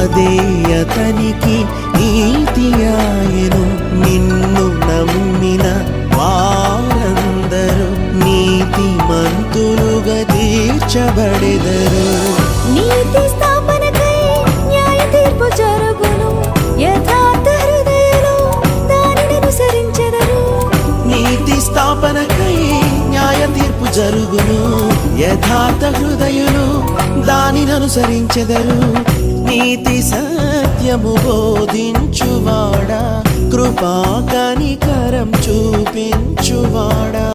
అదే అతనికి నీతి ఆయను. నిన్ను నమ్మిన వారందరూ నీతిమంతులుగా తీర్చబడెదరు. నీతి స్థాపనకై న్యాయ తీర్పు జరుగును, యథార్థ హృదయులు దానిని అనుసరించెదరు. నీతి స్థాపనకై న్యాయ తీర్పు జరుగును, యథార్థ హృదయులు దానిని అనుసరించెదరు. నీతి సత్యము బోధించువాడా, కృపా కనికరం చూపించువాడా.